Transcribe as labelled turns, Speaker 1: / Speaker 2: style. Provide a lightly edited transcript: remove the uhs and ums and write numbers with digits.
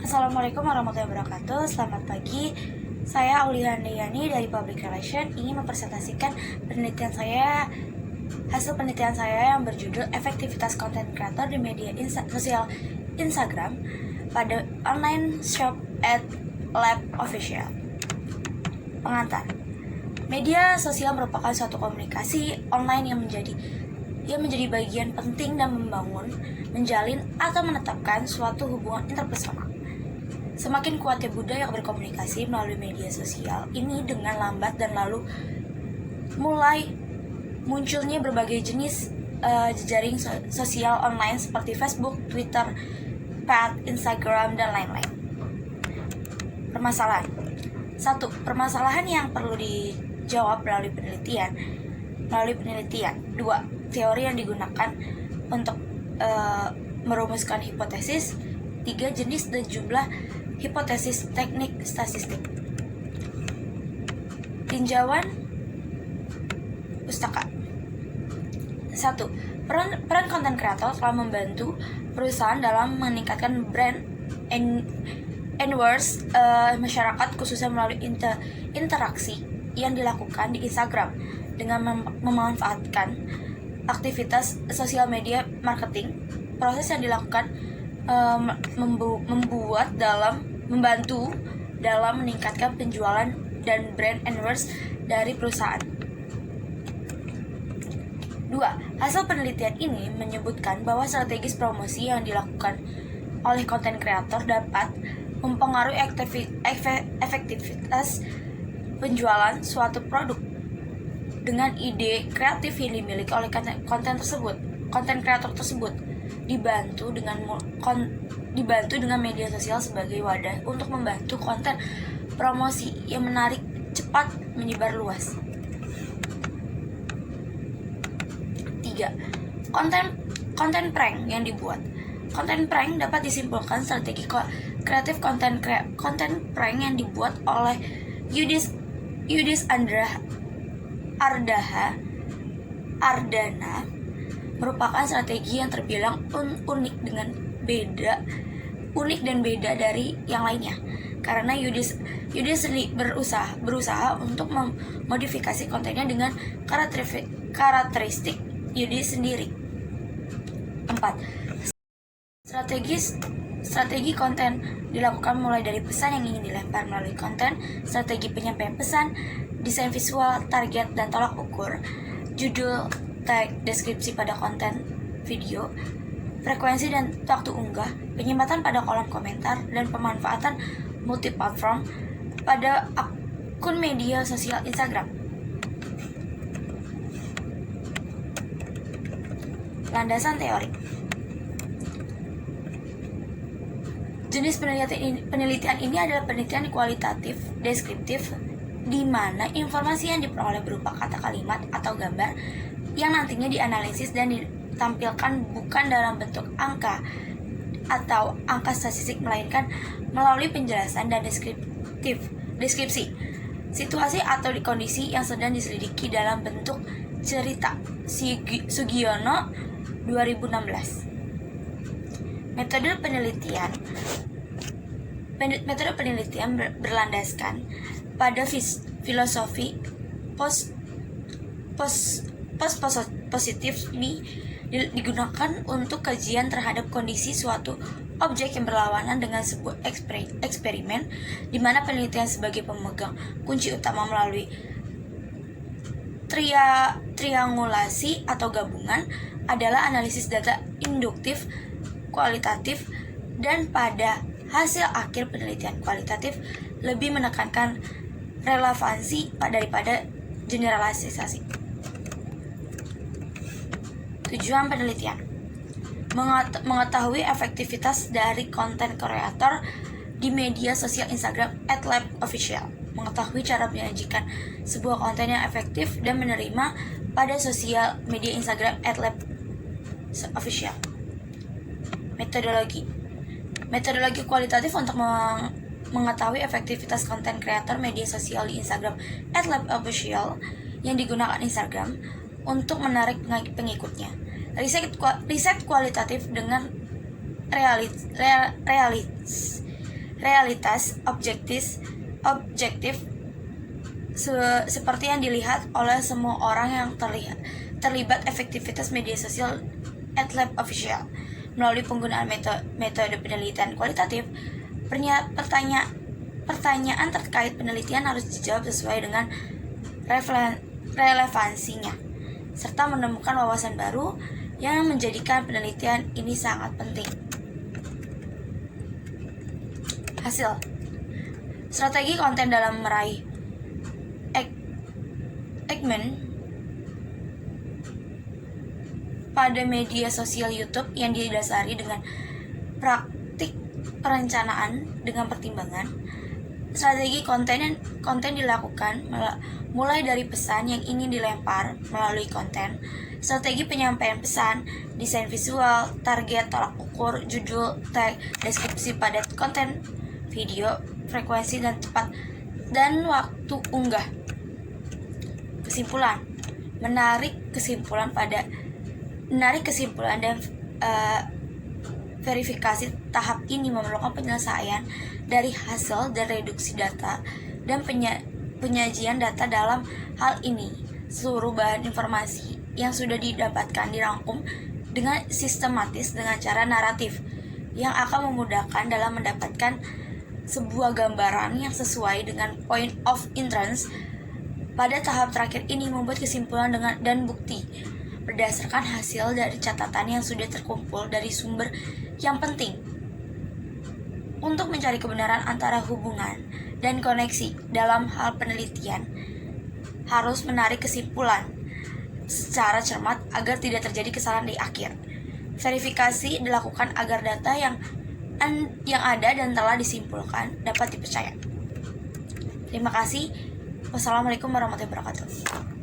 Speaker 1: Assalamualaikum warahmatullahi wabarakatuh. Selamat pagi. Saya Aulia Handayani dari Public Relation ingin mempresentasikan hasil penelitian saya yang berjudul efektivitas konten kreator di media sosial Instagram pada online shop at Lab Official. Pengantar. Media sosial merupakan suatu komunikasi online yang menjadi bagian penting dan menjalin atau menetapkan suatu hubungan interpersonal. Semakin kuatnya budaya berkomunikasi melalui media sosial ini dengan lambat dan lalu mulai munculnya berbagai jenis jejaring sosial online seperti Facebook, Twitter, Path, Instagram, dan lain-lain. Permasalahan. 1. Permasalahan yang perlu dijawab melalui penelitian. 2. Teori yang digunakan untuk merumuskan hipotesis. 3. Jenis dan jumlah hipotesis teknik statistik. Tinjauan pustaka. 1. Peran konten kreator telah membantu perusahaan dalam meningkatkan brand awareness masyarakat, khususnya melalui interaksi yang dilakukan di Instagram dengan memanfaatkan aktivitas sosial media marketing. Proses yang dilakukan membantu dalam meningkatkan penjualan dan brand awareness dari perusahaan. 2. Hasil penelitian ini menyebutkan bahwa strategis promosi yang dilakukan oleh konten kreator dapat mempengaruhi efektivitas penjualan suatu produk dengan ide kreatif yang dimiliki oleh konten kreator tersebut, dibantu dengan media sosial sebagai wadah untuk membantu konten promosi yang menarik cepat menyebar luas. 3. Konten prank yang dibuat. Konten prank dapat disimpulkan strategi kreatif konten prank yang dibuat oleh Yudis Ardana merupakan strategi yang terbilang unik dan beda dari yang lainnya, karena Yudis berusaha untuk memodifikasi kontennya dengan karakteristik Yudis sendiri. 4. Strategi konten dilakukan mulai dari pesan yang ingin dilempar melalui konten, strategi penyampaian pesan, desain visual, target dan tolak ukur, judul, tag, deskripsi pada konten video, frekuensi dan waktu unggah, penyempatan pada kolom komentar, dan pemanfaatan multiplatform pada akun media sosial Instagram. Landasan teori. Jenis penelitian ini adalah penelitian kualitatif deskriptif, di mana informasi yang diperoleh berupa kata, kalimat, atau gambar yang nantinya dianalisis dan ditampilkan bukan dalam bentuk angka atau angka statistik, melainkan melalui penjelasan dan deskripsi situasi atau kondisi yang sedang diselidiki dalam bentuk cerita. Sugiono 2016. Metode penelitian berlandaskan pada filosofi positifisme digunakan untuk kajian terhadap kondisi suatu objek yang berlawanan dengan sebuah eksperimen, di mana penelitian sebagai pemegang kunci utama melalui triangulasi atau gabungan adalah analisis data induktif, kualitatif, dan pada hasil akhir penelitian kualitatif lebih menekankan relevansi daripada generalisasi. Tujuan penelitian: mengetahui efektivitas dari konten kreator di media sosial Instagram @labofficial, mengetahui cara menyajikan sebuah konten yang efektif dan menerima pada sosial media Instagram @labofficial. Metodologi kualitatif untuk mengetahui efektivitas konten kreator media sosial di Instagram @labofficial yang digunakan Instagram untuk menarik pengikutnya. Riset kualitatif dengan realitas objektif seperti yang dilihat oleh semua orang yang terlibat efektivitas media sosial @lab official. Melalui penggunaan metode penelitian kualitatif, pertanyaan terkait penelitian harus dijawab sesuai dengan relevansinya, serta menemukan wawasan baru yang menjadikan penelitian ini sangat penting. Hasil strategi konten dalam meraih engagement pada media sosial YouTube yang didasari dengan praktik perencanaan dengan pertimbangan. Strategi konten dilakukan mulai dari pesan yang ingin dilempar melalui konten, strategi penyampaian pesan, desain visual, target, tolak ukur, judul, tag, deskripsi pada konten video, frekuensi dan tepat dan waktu unggah. Kesimpulan, menarik kesimpulan dan verifikasi tahap ini memerlukan penyelesaian dari hasil dan reduksi data dan penyajian data. Dalam hal ini, seluruh bahan informasi yang sudah didapatkan dirangkum dengan sistematis dengan cara naratif yang akan memudahkan dalam mendapatkan sebuah gambaran yang sesuai dengan point of interest. Pada tahap terakhir ini, membuat kesimpulan dan bukti berdasarkan hasil dari catatan yang sudah terkumpul dari sumber yang penting. Untuk mencari kebenaran antara hubungan dan koneksi dalam hal penelitian, harus menarik kesimpulan secara cermat agar tidak terjadi kesalahan di akhir. Verifikasi dilakukan agar data yang ada dan telah disimpulkan dapat dipercaya. Terima kasih. Wassalamualaikum warahmatullahi wabarakatuh.